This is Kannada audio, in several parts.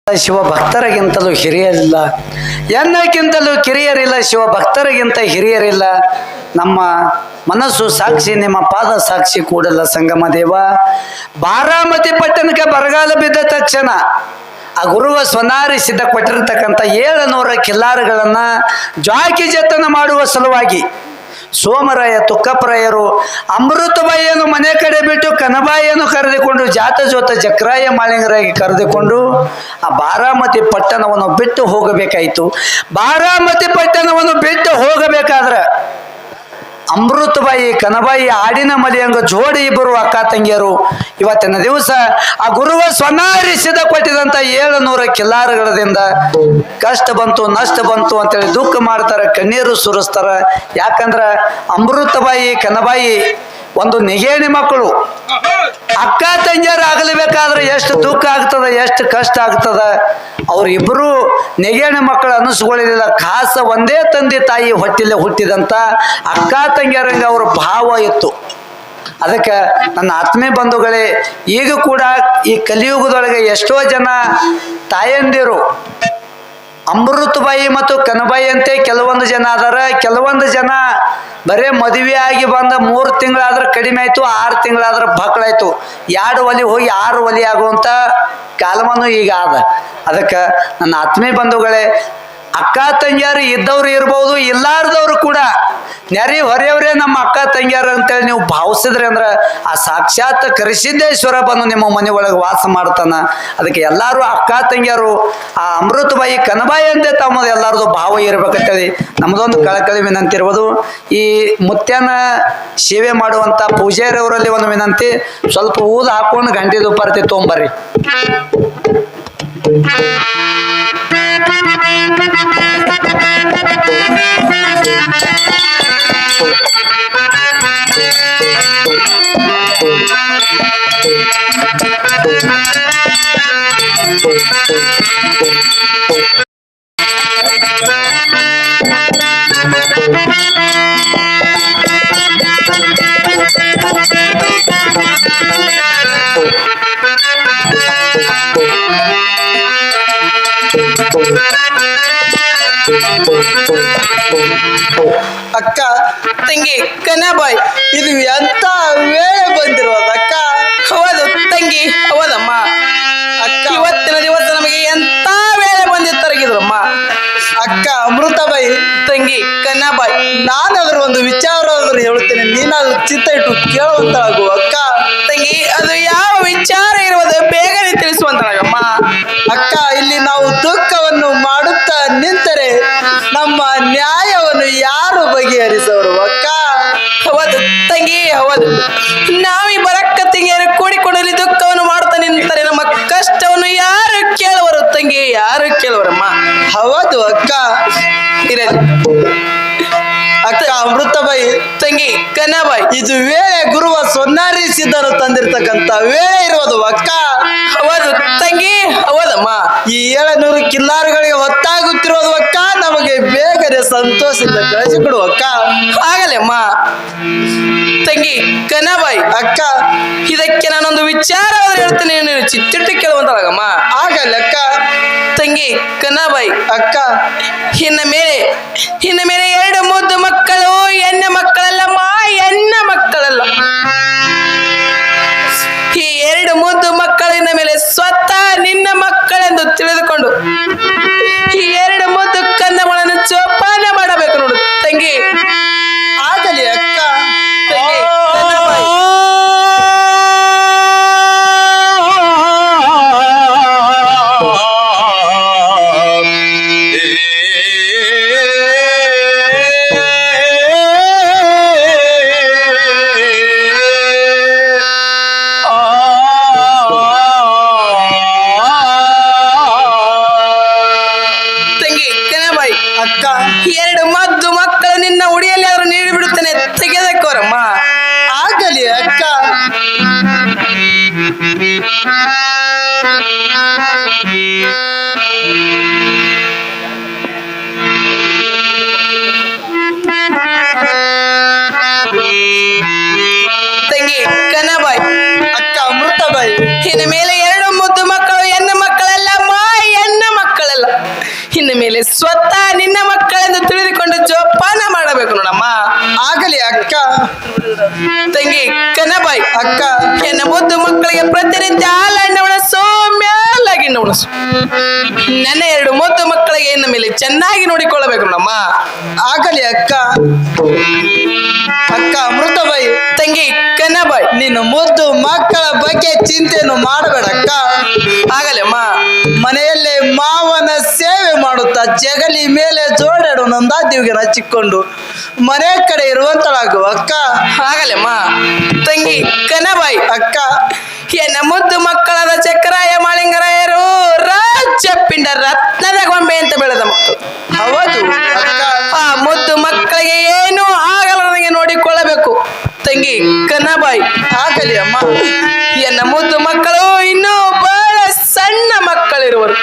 ಶಿವ ಭಕ್ತರಿಗಿಂತಲೂ ಹಿರಿಯರಿಲ್ಲ, ಎನ್ನಕ್ಕಿಂತಲೂ ಕಿರಿಯರಿಲ್ಲ, ಶಿವ ಭಕ್ತರಿಗಿಂತ ಹಿರಿಯರಿಲ್ಲ. ನಮ್ಮ ಮನಸ್ಸು ಸಾಕ್ಷಿ, ನಿಮ್ಮ ಪಾದ ಸಾಕ್ಷಿ ಕೂಡಲ ಸಂಗಮ ದೇವ. ಬಾರಾಮತಿ ಪಟ್ಟಣಕ್ಕೆ ಬರಗಾಲ ಬಿದ್ದ ತಕ್ಷಣ ಆ ಗುರುವ ಸ್ವನಾರಿಸಿದ್ದ ಕೊಟ್ಟಿರತಕ್ಕಂಥ 700 ಕಿಲ್ಲಾರಗಳನ್ನ ಜ್ವಾಕಿ ಜತನ ಮಾಡುವ ಸಲುವಾಗಿ ಸೋಮರಾಯ ತುಕ್ಕಪ್ಪರಾಯರು ಅಮೃತಬಾಯಿಯನ್ನು ಮನೆ ಕಡೆ ಬಿಟ್ಟು ಕನಬಾಯಿಯನ್ನು ಕರೆದುಕೊಂಡು ಜಾತ ಜಕ್ರಾಯ ಮಾಳಿಂಗರಾಗಿ ಕರೆದುಕೊಂಡು ಆ ಬಾರಾಮತಿ ಪಟ್ಟಣವನ್ನು ಬಿಟ್ಟು ಹೋಗಬೇಕಾಯಿತು. ಬಾರಾಮತಿ ಪಟ್ಟಣವನ್ನು ಬಿಟ್ಟು ಹೋಗಬೇಕಾದ್ರೆ ಅಮೃತಬಾಯಿ ಕನಬಾಯಿ ಆಡಿನ ಮಲಿಯಂಗ ಜೋಡಿ ಇಬ್ಬರು ಅಕ್ಕ ತಂಗಿಯರು ಇವತ್ತಿನ ದಿವಸ ಆ ಗುರುವ ಸ್ವನಾರಿಸಿದ ಕೊಟ್ಟಿದಂತ 700 ಕಿಲ್ಲಾರಗಳದಿಂದ ಕಷ್ಟ ಬಂತು ನಷ್ಟ ಬಂತು ಅಂತೇಳಿ ದುಃಖ ಮಾಡ್ತಾರೆ, ಕಣ್ಣೀರು ಸುರಿಸ್ತಾರ. ಯಾಕಂದ್ರ ಅಮೃತಬಾಯಿ ಕನಬಾಯಿ ಒಂದು ನಿಗೇಣಿ ಮಕ್ಕಳು. ಅಕ್ಕ ತಂಗಿಯರು ಆಗಲೇಬೇಕಾದ್ರೆ ಎಷ್ಟು ದುಃಖ ಆಗ್ತದ, ಎಷ್ಟು ಕಷ್ಟ ಆಗ್ತದ. ಅವ್ರಿಬ್ರು ನೆಗೇಣಿ ಮಕ್ಕಳು ಅನಿಸ್ಕೊಳ್ಳಲಿಲ್ಲ. ಖಾಸ ಒಂದೇ ತಂದೆ ತಾಯಿ ಹೊಟ್ಟಿಲೆ ಹುಟ್ಟಿದಂತ ಅಕ್ಕ ತಂಗಿಯರಂಗ ಅವ್ರ ಭಾವ ಇತ್ತು. ಅದಕ್ಕೆ ನನ್ನ ಆತ್ಮೀಯ ಬಂಧುಗಳೇ, ಈಗ ಕೂಡ ಈ ಕಲಿಯುಗದೊಳಗೆ ಎಷ್ಟೋ ಜನ ತಾಯಂದಿರು ಅಮೃತಬಾಯಿ ಮತ್ತು ಕನಬಾಯಿ ಅಂತೆ ಕೆಲವೊಂದು ಜನ ಅದಾರ. ಕೆಲವೊಂದು ಜನ ಬರೇ ಮದುವೆ ಆಗಿ ಬಂದ 3 ತಿಂಗಳಾದ್ರೆ ಕಡಿಮೆ ಆಯ್ತು, 6 ತಿಂಗಳಾದ್ರೆ ಮಕ್ಕಳಾಯ್ತು, 2 ಒಲಿ ಹೋಗಿ 6 ಒಲಿ ಆಗುವಂತ ಕಾಲವನ್ನು ಈಗ ಆದ. ಅದಕ್ಕೆ ನನ್ನ ಆತ್ಮೀಯ ಬಂಧುಗಳೇ, ಅಕ್ಕ ತಂಗಿಯರು ಇದ್ದವ್ರು ಇರ್ಬೋದು, ಇಲ್ಲಾರ್ದವ್ರು ಕೂಡ ನೆರೆ ಹೊರೆಯವರೇ ನಮ್ಮ ಅಕ್ಕ ತಂಗಿಯರು ಅಂತೇಳಿ ನೀವು ಭಾವಿಸಿದ್ರಿ ಅಂದ್ರೆ ಆ ಸಾಕ್ಷಾತ್ ಕರಿಸಿದ್ದೇಶ್ವರ ಬಂದು ನಿಮ್ಮ ಮನೆ ಒಳಗೆ ವಾಸ ಮಾಡ್ತಾನ. ಅದಕ್ಕೆ ಎಲ್ಲರೂ ಅಕ್ಕ ತಂಗಿಯರು ಆ ಅಮೃತಬಾಯಿ ಕನಬಾಯಿ ಅಂತೆ ತಮ್ಮದು ಎಲ್ಲರದು ಭಾವ ಇರ್ಬೇಕಂತೇಳಿ ನಮ್ಮದೊಂದು ಕಳಕಳಿ ವಿನಂತಿ ಇರ್ಬೋದು. ಈ ಮುತ್ಯನ ಸೇವೆ ಮಾಡುವಂತ ಪೂಜಾರಿಯವರಲ್ಲಿ ಒಂದು ವಿನಂತಿ, ಸ್ವಲ್ಪ ಊದು ಹಾಕೊಂಡು ಗಂಟೆ ದುಪಾರತಿ ತೊಗೊಂಬರ್ರಿ. ಅಕ್ಕ ತಂಗಿ ಕನಬಾಯಿ, ಇದು ಎಂತ ವೇಳೆ ಬಂದಿರೋದು ಅಕ್ಕ. ಹೌದು ತಂಗಿ, ಹೌದಮ್ಮ ಅಕ್ಕ. ಇವತ್ತಿನ ದಿವಸ ನಮಗೆ ಎಂತ ವೇಳೆ ಬಂದಿತ್ತರಗಿದ್ರಮ್ಮ ಅಕ್ಕ. ಅಮೃತಬಾಯಿ ತಂಗಿ ಕನಬಾಯಿ, ನಾನಾದ್ರೂ ಒಂದು ವಿಚಾರವಾದ್ರೂ ಹೇಳ್ತೇನೆ, ನೀನಾದ್ರೂ ಚಿತ್ತ ಇಟ್ಟು ಕೇಳುವಂತಾಗು ಅಕ್ಕ. ತಂಗಿ, ಅದು ಯಾವ ವಿಚಾರ ಇರುವುದು ಬೇಗನೆ ತಿಳಿಸುವಂತಾಗಮ್ಮ ಅಕ್ಕ. ಇಲ್ಲಿ ನಾವು ದುಃಖವನ್ನು ಮಾಡುತ್ತಾ ನಿಂತರೆ ನಮ್ಮ ನ್ಯಾಯವನ್ನು ಯಾರು ಬಗೆಹರಿಸೋರು ಅಕ್ಕ. ಹೌದು ತಂಗಿ, ಹೌದು. ನಾವೀ ಬರಕ್ಕ ತಂಗಿಯರು ಕೂಡಿಕೊಂಡಲ್ಲಿ ದುಃಖವನ್ನು ಮಾಡ್ತಾ ನಿಂತರೆ ನಮ್ಮ ಕಷ್ಟವನ್ನು ಯಾರು ಕೇಳುವರು ತಂಗಿ, ಯಾರು ಕೇಳುವರಮ್ಮ. ಹೌದು ಅಕ್ಕ. ಇರಲಿ ಅಕ್ಕ. ಅಮೃತಬಾಯಿ ತಂಗಿ ಕನಬಾಯಿ, ಇದು ವೇಳೆ ಗುರುವ ಸ್ವನಾರಿಸಿದ್ದರು ತಂದಿರ್ತಕ್ಕಂಥ ವೇಳೆ ಇರುವುದು ಅಕ್ಕ. ಹೌದು ತಂಗಿ, ಹೌದಮ್ಮ. ಈ 700 ಕಿಲ್ಲಾರುಗಳಿಗೆ ಹೊತ್ತಾಗುತ್ತಿರೋದು ಅಕ್ಕ. ನಮಗೆ ಬೇಗನೆ ಸಂತೋಷದಿಂದ ಕಳಿಸಿಕೊಡು ಅಕ್ಕ. ಆಗಲೇ ಅಮ್ಮ ತಂಗಿ ಕನಬಾಯಿ ಅಕ್ಕ. ಇದಕ್ಕೆ ನಾನೊಂದು ವಿಚಾರವಾದ್ರೆ ಹೇಳ್ತೇನೆ, ನೀನು ಚಿತ್ತಿಟ್ಟು ಕೇಳುವಂತಾಗಮ್ಮ. ಆಗಲ್ಲ ಅಕ್ಕ. ತಂಗಿ ಕನಬಾಯಿ ಅಕ್ಕ, ಇನ್ನ ಮೇಲೆ 2 ಮುದ್ದು ಮಕ್ಕಳು ಹೆಣ್ಣು ಮಕ್ಕಳಲ್ಲಮ್ಮ, ಹೆಣ್ಣ ಮಕ್ಕಳಲ್ಲ. ಈ 2 ಮುದ್ದು ಮಕ್ಕಳಿನ ಮೇಲೆ ಸ್ವತಃ ನಿನ್ನ ಮಕ್ಕಳೆಂದು ತಿಳಿದುಕೊಂಡು ಈ 2 ಮುದ್ದು ಕನ್ನಗಳನ್ನು ಜೋಪಾನ ಮಾಡಬೇಕು ನೋಡು ತಂಗಿ. ಆಗಲಿ ಅಕ್ಕ. ತಂಗಿ ಕನಬಾಯಿ. ಅಕ್ಕ ಎನ್ನ ಮುದ್ದು ಮಕ್ಕಳಿಗೆ ಪ್ರತಿನಿತ್ಯ ಹಾಲಣ್ಣ ಉಣಿಸು ಮೇಲಾಗಿಣ್ಣ ಉಣಿಸು. ನನ್ನ ಎರಡು ಮುದ್ದು ಮಕ್ಕಳಿಗೆ ಇನ್ನು ಮೇಲೆ ಚೆನ್ನಾಗಿ ನೋಡಿಕೊಳ್ಳಬೇಕು ನಮ್ಮ. ಆಗಲಿ ಅಕ್ಕ. ಅಕ್ಕ ಅಮೃತಬಾಯಿ, ತಂಗಿ ಕನ್ನಬಾಯಿ, ನೀನು ಮುದ್ದು ಮಕ್ಕಳ ಬಗ್ಗೆ ಚಿಂತೆಯನ್ನು ಮಾಡಬೇಡಕ್ಕ. ಆಗಲಿ ಅಮ್ಮ. ಮನೆಯಲ್ಲೇ ಮಾವನ ಸೇವೆ ಮಾಡುತ್ತಾ ಜಗಲಿ ಮೇಲೆ ಜೋಡಾಡು ನಂದಾದೇವಿಗೆ ಹಚ್ಚಿಕೊಂಡು ಮನೆ ಕಡೆ ಇರುವಂತಳಾಗು ಅಕ್ಕ. ಆಗಲಮ್ಮ. ತಂಗಿ ಕನ್ನಬಾಯಿ, ಅಕ್ಕ ಎನ್ನ ಮುದ್ದು ಮಕ್ಕಳಾದ ಚಕ್ರಾಯ ಮಾಳಿಂಗರಾಯರು ರಾಜ್ಯ ಪಿಂಡ ರತ್ನದ ಗೊಂಬೆ ಅಂತ ಬೆಳೆದ ಮಕ್ಕಳು. ಹೌದು ಅಕ್ಕ. ಆ ಮುದ್ದು ಮಕ್ಕಳಿಗೆ ಏನು ಆಗಲಾರದಂಗೆ ನೋಡಿಕೊಳ್ಳಬೇಕು ತಂಗಿ ಕನ್ನಬಾಯಿ. ಆಗಲಿ ಅಮ್ಮ. ಎನ್ನ ಮುದ್ದು ಮಕ್ಕಳು ಇನ್ನೂ ಬಹಳ ಸಣ್ಣ ಮಕ್ಕಳಿರುವರು.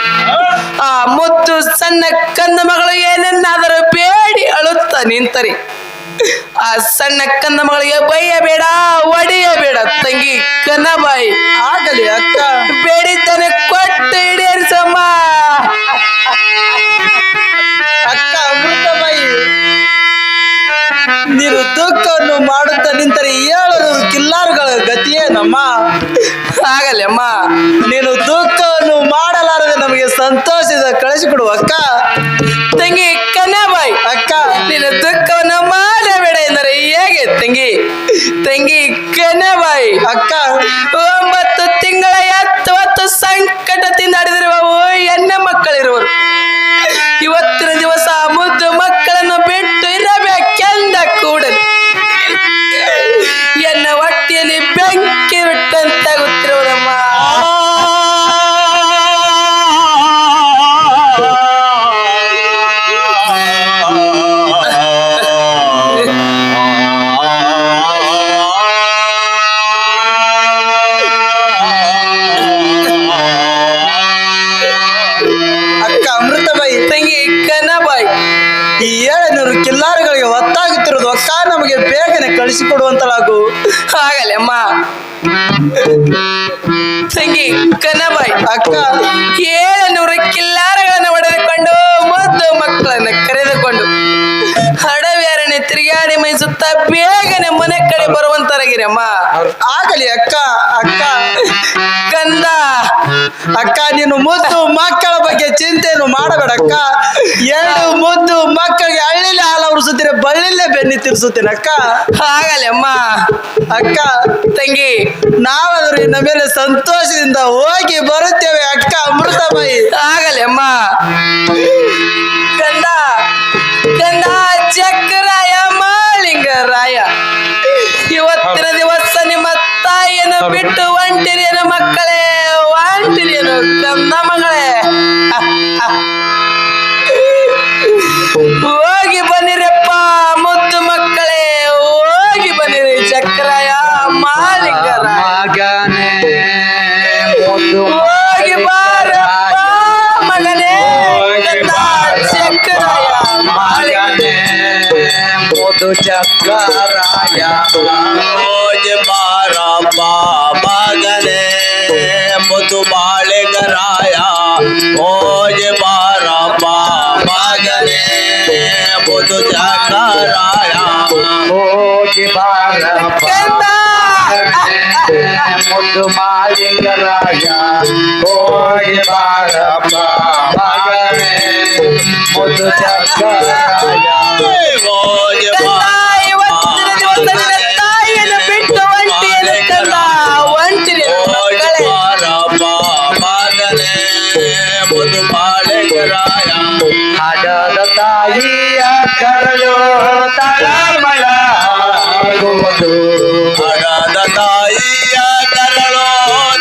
ಆ ಮುದ್ದು ಸಣ್ಣ ಕಂದ ಮಗಳು ಏನನ್ನಾದರೂ ಬೇಡಿ ಅಳುತ್ತಾ ನಿಂತರಿ ಆ ಸಣ್ಣ ಕಂದ ಮಗಳಿಗೆ ಬೈಯಬೇಡ, ಒಡೆಯಬೇಡ ತಂಗಿ ಕನ್ನಬಾಯಿ. ಆಗಲಿ ಅಕ್ಕ. ಬೇಡಿದ್ದಾನೆ ಕೊಟ್ಟು ಈಡೇರಿಸಮ್ಮ. ಅಕ್ಕ ಅಮೃತಬಾಯಿ, ನೀನು ದುಃಖವನ್ನು ಮಾಡುತ್ತಾ ನಿಂತರೆ 700 ಕಿಲ್ಲಾರುಗಳ ಗತಿಯೇನಮ್ಮ. ಆಗಲಿ ಅಮ್ಮ. ನೀನು ದುಃಖವನ್ನು ಮಾಡಲಾರದೆ ನಮಗೆ ಸಂತೋಷದ ಕಳಿಸಿಕೊಡು ಅಕ್ಕ. ತಂಗಿ ಕನ್ನಬಾಯಿ, ಅಕ್ಕ ನೀನು ದುಃಖವನ್ನು ಮಾಡಬೇಡ ಎಂದರೆ ಹೇಗೆ ತಂಗಿ? ತಂಗಿ ಕನ್ನಬಾಯಿ, ಅಕ್ಕ 9 ತಿಂಗಳ 70 ಸಂಕಟ ತಿಂದಾಡಿದಿರುವವು ಎನ್ನ ಮಕ್ಕಳಿರುವರು. ಇವತ್ತಿನ ದಿವಸ ಮುದ್ದು ಮಕ್ಕಳನ್ನು ಬಿಟ್ಟು ಇರಬೇಕೆಂದ ಕೂಡಲೇ ಎನ್ನ ಹೊಟ್ಟೆಯಲ್ಲಿ ಬೆಂಕಿ ಬಿಟ್ಟಂತ ಗೊತ್ತಿರುವುದಮ್ಮ. ಅಕ್ಕ ಅಮೃತಬಾಯಿ, ತಂಗಿ ಕನ್ನಬಾಯಿ, ಈ 700 ಕಿಲ್ಲಾರುಗಳಿಗೆ ಒತ್ತಾಗುತ್ತಿರೋದು ಅಕ್ಕ. ನಮಗೆ ಬೇಗನೆ ಕಳಿಸಿಕೊಡುವಂತಲಾಗು. ಆಗಲಿ ಅಮ್ಮ. ತಂಗಿ ಕನ್ನಬಾಯಿ, ಅಕ್ಕ 700 ಕಿಲ್ಲಾರಗಳನ್ನು ಹೊಡೆದುಕೊಂಡು ಮುದ್ದು ಮಕ್ಕಳನ್ನು ಕರೆದುಕೊಂಡು ಅಡವಿ ಅರಣ್ಯ ತಿರುಗಾಡಿ ಮೈಸುತ್ತಾ ಬೇಗನೆ ಮನೆ ಕಡೆ ಬರುವಂತರಾಗಿರಿ ಅಮ್ಮ. ಆಗಲಿ ಅಕ್ಕ. ಅಕ್ಕ ಕಂದ, ಅಕ್ಕ ನೀನು ಮುದ್ದು ಮಕ್ಕಳ ಬಗ್ಗೆ ಚಿಂತೆಯನ್ನು ಮಾಡಬೇಡಕ್ಕ. 2 ಮುದ್ದು ಮಕ್ಕಳಿಗೆ ಹಳ್ಳಿಲೆ ಹಾಲು ಉರಿಸುತ್ತೀರ, ಬಳ್ಳಿಲೆ ಬೆನ್ನಿ ತಿರ್ಸುತ್ತೇನೆ ಅಕ್ಕ. ಆಗಲಿ ಅಮ್ಮ. ಅಕ್ಕ ತಂಗಿ, ನಾವಾದರೂ ಇನ್ನ ಮೇಲೆ ಸಂತೋಷದಿಂದ ಹೋಗಿ ಬರುತ್ತೇವೆ ಅಕ್ಕ ಅಮೃತಬಾಯಿ. ಆಗಲಿ ಅಮ್ಮ. ಕಂದ ಕಂದ ಚಕ್ರಾಯ ಮಾಳಿಂಗರಾಯ, ಇವತ್ತಿನ ದಿವಸ ನಿಮ್ಮ ತಾಯಿಯನ್ನು ಬಿಟ್ಟು ಒಂಟಿರಿಯನು ಮಕ್ಕಳೇ, ಒಂಟಿರಿಯನು ಕಂದ ಮಗಳೇ. ಹೋಗಿ ಬನ್ನಿರಪ್ಪ ಮುದ್ದು ಮಕ್ಕಳೇ, ಹೋಗಿ ಬನ್ನಿರಿ ಚಕ್ರಾಯ ಮಾಳಿಂಗರಾಯ. ಹೋಗಿ ಬಾರಪ್ಪ ಮಗನೇ ಚಕ್ರಾಯ ಮಾಳಿಂಗರಾಯ. ಮುದ್ದು ಚಕ್ರಾಯ ಹೋಗಿ ಬಾರಪ್ಪ ಮಗನೇ ಮುದ್ದು ಮಾಳಿಂಗರಾಯ. ಹೋಗಿ ಬಾರಪ್ಪ ಮಗನೇ ಮುದ್ದು ಚಕ್ರಾಯ. ಹೋಗಿ ಬಾರಪ್ಪ ಮುದ್ದು ಮಾಳಿಂಗರಾಯ. ಹೋಗಿ ಬಾರಪ್ಪ ಮಗನೇ ಮುದ್ದು ಚಕ್ರಾಯ. ಹೋಗಿ ತಾಯಿಯನ್ನು ಬಿಟ್ಟು ಒಂಟಿಯನ್ನು ಕಂದ ಒಂಟಿರಿ ಬಾರಪ್ಪ ಮಗನೇ ಮುದ್ದು ಮಾಳಿಂಗರಾಯ. ಹಡದ ತಾಯಿಯ ಕರಳು ತಳಮಳ ಆಗುವುದು. ಹಡದ ತಾಯಿಯ ಕರಳು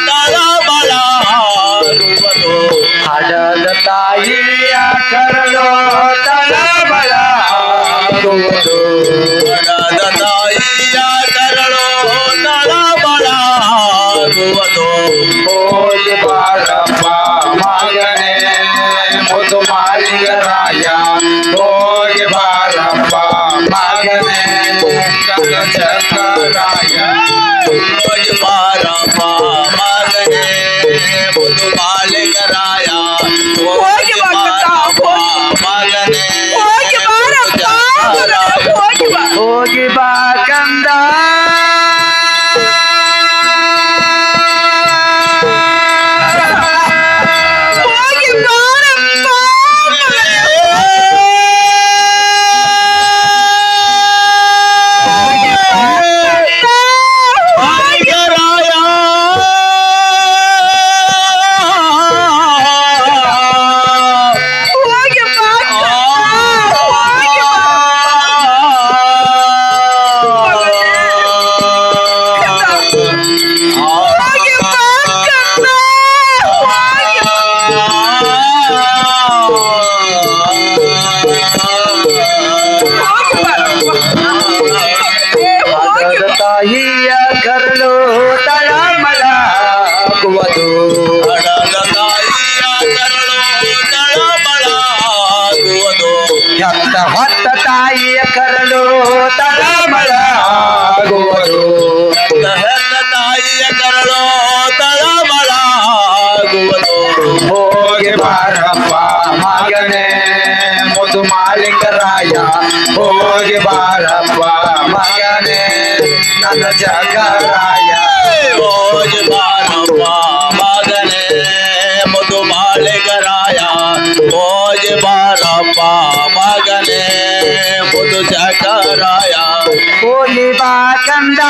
ತಳಮಳ ಆಗುವುದು. ಹಡದ ತಾಯಿಯ ಕರಳು ತಳಮಳ ಆಗುವುದು. ಹಡದ ತಾಯಿಯ ಕರಳು ತಳಮಳ ಆಗುವುದು. ಹೋಗಿ ಬಾರಪ್ಪ ಮಗನೇ ಮುದ್ದು ಮಾಳಿಂಗರಾಯ. ಹೋಗಿ ಬಾರಪ್ಪ ಮಗನೇ ಚಕ್ರಾಯ. ಹೋಗಿ ಬಾರಪ್ಪ ಮಗನೇ ಮುದ್ದು ಮಾಳಿಂಗರಾಯ. ಹೋಗಿ ಬಾರಪ್ಪ ಮಗನೇ ಹೋಗಿ ಬಾ ಕಂದ ಹೊತ್ತ ಹೊತ್ತ ತಾಯಿಯ ಕರಳು ತಳಮಳ ಆಗುವರು. ಹೆತ್ತ ತಾಯಿಯ ಕರಳು ತಳಮಳ ಆಗುವುದು. ಹೋಗಿ ಬಾರಪ್ಪ ಮಗನೇ ಮುದು ಮಾಲಿಂಗರಾಯ, ಹೋಗಿ ಬಾರಪ್ಪ ಮಗನೇ ನನ್ನ ಜಗರಾಯ. ಹೋಗಿ ಬಾರಪ್ಪ ಮಗನೇ ಮುದು ಮಾಳಿಗರಾಯ, ಹೋಗಿ ಬಾರಪ್ಪ ಮಗನೇ ಮುದು ಜಕರಾಯ. ಹೋಗಿ ಬಾ ಕಂದ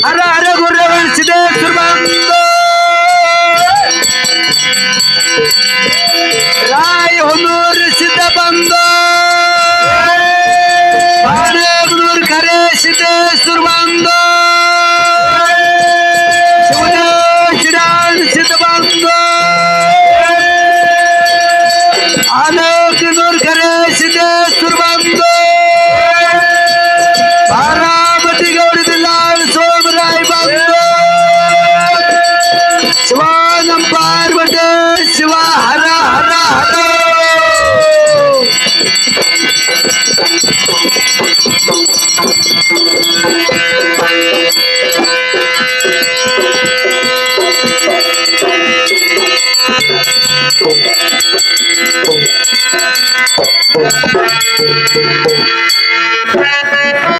ಹರ ಹರ ಗುರುವರ್ಸಿದ್ದೇಶ್ವರ ಬಂದು ರಾಯ ಹೊನ್ನೂರು ಸಿದ್ಧ ಬಂದು ಬಾಣೇಬನೂರು ಕರೆ ಸಿದ್ದೇಶ್ವರ ಬಂದು ಶಿವರಾಜ್ ಸಿದ್ಧ ಬಂದು ಆಲೋಕನೂರು ಕರೆ ಸಿದ್ದೇಶ್ವರ ಬಂದು ಬಾರಾಮತಿ ಗೌಡಿ ದಿಲ್ಲಾಲ್ ಸೋಮರಾಯ್ ಬಂದು ಶಿವ ನಮ್ಮ ಪಾರ್ವತಿ ಶಿವ ಹರ ಹರ ಹರ.